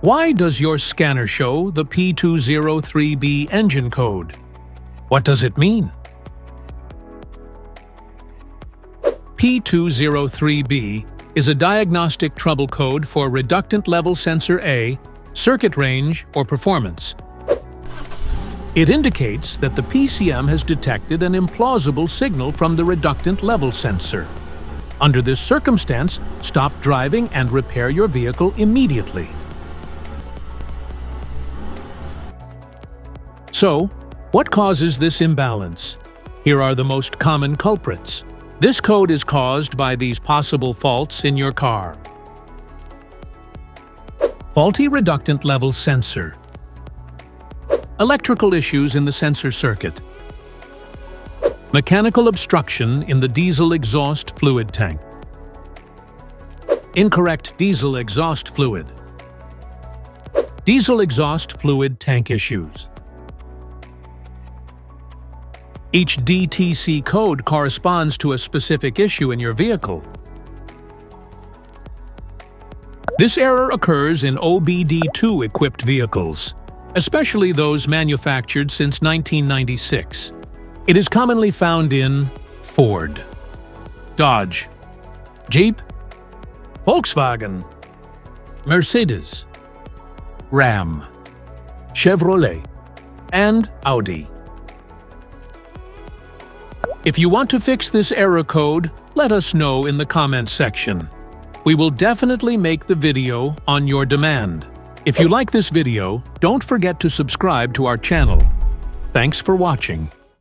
Why does your scanner show the P203B engine code? What does it mean? P203B is a diagnostic trouble code for reductant level sensor A, circuit range, or performance. It indicates that the PCM has detected an implausible signal from the reductant level sensor. Under this circumstance, stop driving and repair your vehicle immediately. So, what causes this imbalance? Here are the most common culprits. This code is caused by these possible faults in your car. Faulty reductant level sensor. Electrical issues in the sensor circuit. Mechanical obstruction in the diesel exhaust fluid tank. Incorrect diesel exhaust fluid. Diesel exhaust fluid tank issues. Each DTC code corresponds to a specific issue in your vehicle. This error occurs in OBD2 equipped vehicles, especially those manufactured since 1996. It is commonly found in Ford, Dodge, Jeep, Volkswagen, Mercedes, Ram, Chevrolet, and Audi. If you want to fix this error code, let us know in the comments section. We will definitely make the video on your demand. If you like this video, don't forget to subscribe to our channel. Thanks for watching.